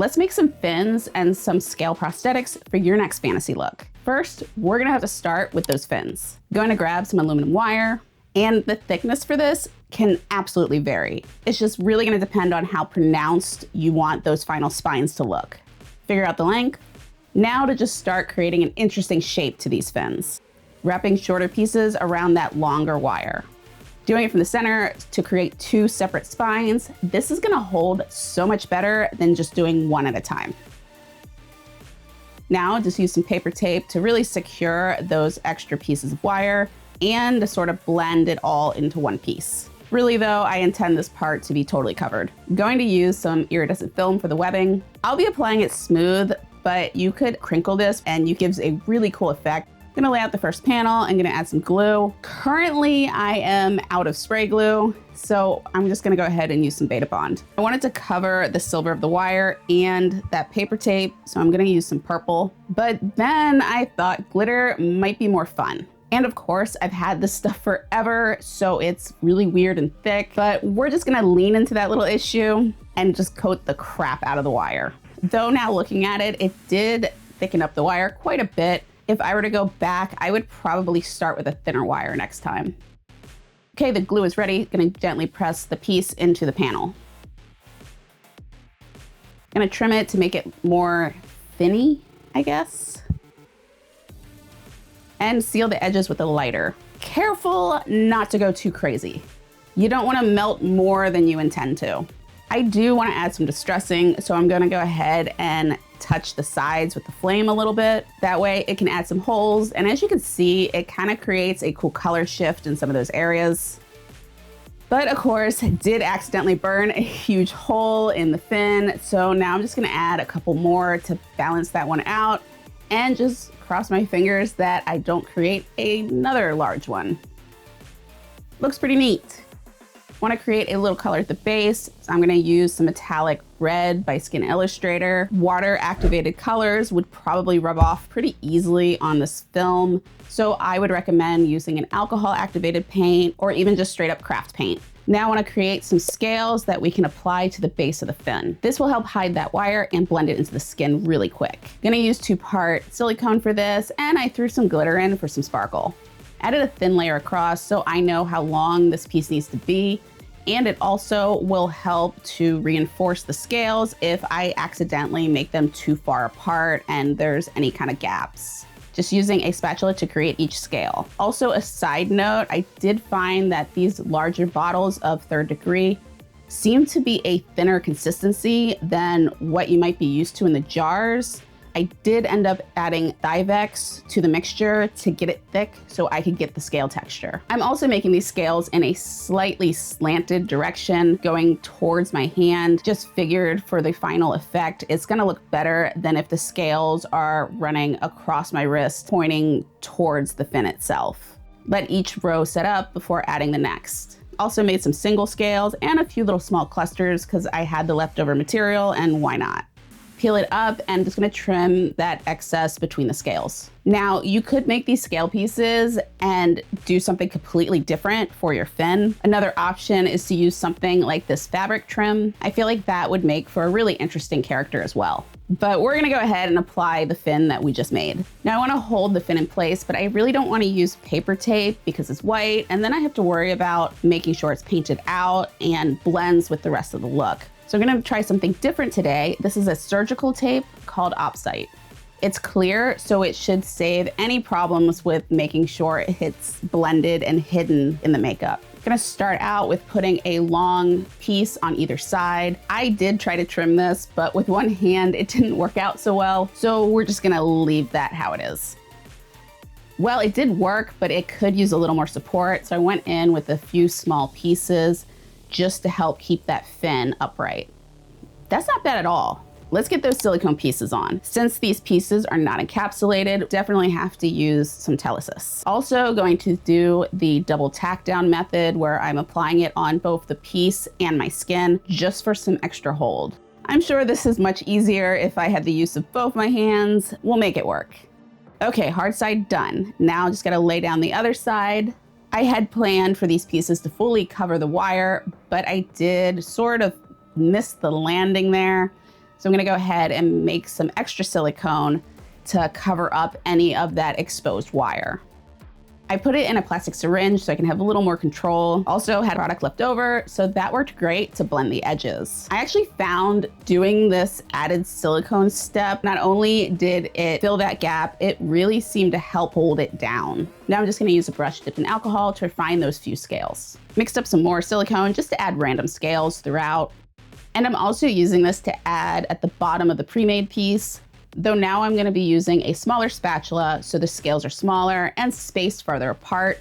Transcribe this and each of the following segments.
Let's make some fins and some scale prosthetics for your next fantasy look. First, we're gonna have to start with those fins. Going to grab some aluminum wire, and the thickness for this can absolutely vary. It's just really gonna depend on how pronounced you want those final spines to look. Figure out the length. Now to just start creating an interesting shape to these fins. Wrapping shorter pieces around that longer wire. Doing it from the center to create two separate spines. This is gonna hold so much better than just doing one at a time. Now just use some paper tape to really secure those extra pieces of wire and to sort of blend it all into one piece. Really though, I intend this part to be totally covered. I'm going to use some iridescent film for the webbing. I'll be applying it smooth, but you could crinkle this and it gives a really cool effect. I'm gonna lay out the first panel. I'm gonna add some glue. Currently, I am out of spray glue, so I'm just gonna go ahead and use some Beta Bond. I wanted to cover the silver of the wire and that paper tape, so I'm gonna use some purple. But then I thought glitter might be more fun. And of course, I've had this stuff forever, so it's really weird and thick, but we're just gonna lean into that little issue and just coat the crap out of the wire. Though now looking at it, it did thicken up the wire quite a bit. If I were to go back, I would probably start with a thinner wire next time. Okay, the glue is ready. Gonna gently press the piece into the panel. Gonna trim it to make it more thinny, I guess. And seal the edges with a lighter. Careful not to go too crazy. You don't wanna melt more than you intend to. I do wanna add some distressing, so I'm gonna go ahead and touch the sides with the flame a little bit. That way it can add some holes. And as you can see, it kind of creates a cool color shift in some of those areas. But of course, did accidentally burn a huge hole in the fin. So now I'm just gonna add a couple more to balance that one out and just cross my fingers that I don't create another large one. Looks pretty neat. Want to create a little color at the base, so I'm going to use some metallic red by Skin Illustrator. Water activated colors would probably rub off pretty easily on this film, so I would recommend using an alcohol activated paint or even just straight up craft paint. Now I want to create some scales that we can apply to the base of the fin. This will help hide that wire and blend it into the skin really quick. I'm going to use 2-part silicone for this, and I threw some glitter in for some sparkle. Added a thin layer across so I know how long this piece needs to be, and it also will help to reinforce the scales if I accidentally make them too far apart and there's any kind of gaps. Just using a spatula to create each scale. Also, a side note, I did find that these larger bottles of 3rd degree seem to be a thinner consistency than what you might be used to in the jars. I did end up adding Thivex to the mixture to get it thick so I could get the scale texture. I'm also making these scales in a slightly slanted direction going towards my hand. Just figured for the final effect, it's gonna look better than if the scales are running across my wrist, pointing towards the fin itself. Let each row set up before adding the next. Also made some single scales and a few little small clusters because I had the leftover material and why not? Peel it up and just gonna trim that excess between the scales. Now, you could make these scale pieces and do something completely different for your fin. Another option is to use something like this fabric trim. I feel like that would make for a really interesting character as well. But we're gonna go ahead and apply the fin that we just made. Now I wanna hold the fin in place, but I really don't wanna use paper tape because it's white, and then I have to worry about making sure it's painted out and blends with the rest of the look. So I'm gonna try something different today. This is a surgical tape called OpSite. It's clear, so it should save any problems with making sure it's blended and hidden in the makeup. I'm gonna start out with putting a long piece on either side. I did try to trim this, but with one hand, it didn't work out so well. So we're just gonna leave that how it is. Well, it did work, but it could use a little more support. So I went in with a few small pieces just to help keep that fin upright. That's not bad at all. Let's get those silicone pieces on. Since these pieces are not encapsulated, definitely have to use some Telesis. Also going to do the double tack down method where I'm applying it on both the piece and my skin just for some extra hold. I'm sure this is much easier if I had the use of both my hands. We'll make it work. Okay, hard side done. Now just gotta lay down the other side. I had planned for these pieces to fully cover the wire, but I did sort of miss the landing there. So I'm gonna go ahead and make some extra silicone to cover up any of that exposed wire. I put it in a plastic syringe so I can have a little more control. Also had product left over, so that worked great to blend the edges. I actually found doing this added silicone step, not only did it fill that gap, it really seemed to help hold it down. Now I'm just gonna use a brush dipped in alcohol to refine those few scales. Mixed up some more silicone just to add random scales throughout. And I'm also using this to add at the bottom of the pre-made piece, though now I'm gonna be using a smaller spatula so the scales are smaller and spaced farther apart.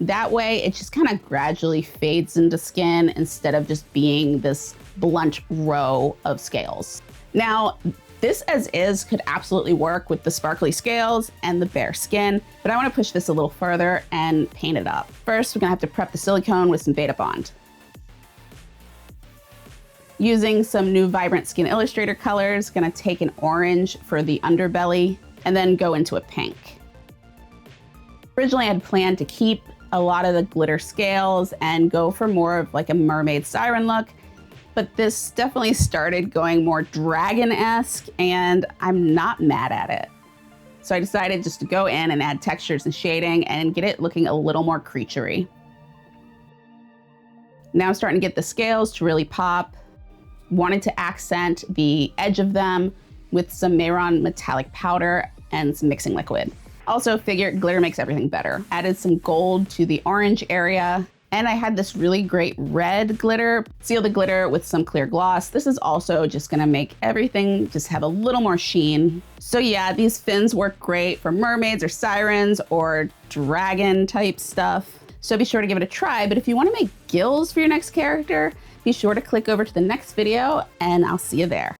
That way it just kind of gradually fades into skin instead of just being this blunt row of scales. Now, this as is could absolutely work with the sparkly scales and the bare skin, but I wanna push this a little further and paint it up. First, we're gonna have to prep the silicone with some Beta Bond. Using some new Vibrant Skin Illustrator colors, gonna take an orange for the underbelly and then go into a pink. Originally, I had planned to keep a lot of the glitter scales and go for more of like a mermaid siren look, but this definitely started going more dragon-esque and I'm not mad at it. So I decided just to go in and add textures and shading and get it looking a little more creaturey. Now I'm starting to get the scales to really pop. Wanted to accent the edge of them with some Mayron metallic powder and some mixing liquid. Also figured glitter makes everything better. Added some gold to the orange area, and I had this really great red glitter. Sealed the glitter with some clear gloss. This is also just gonna make everything just have a little more sheen. So yeah, these fins work great for mermaids or sirens or dragon type stuff. So be sure to give it a try, but if you wanna make gills for your next character, be sure to click over to the next video and I'll see you there.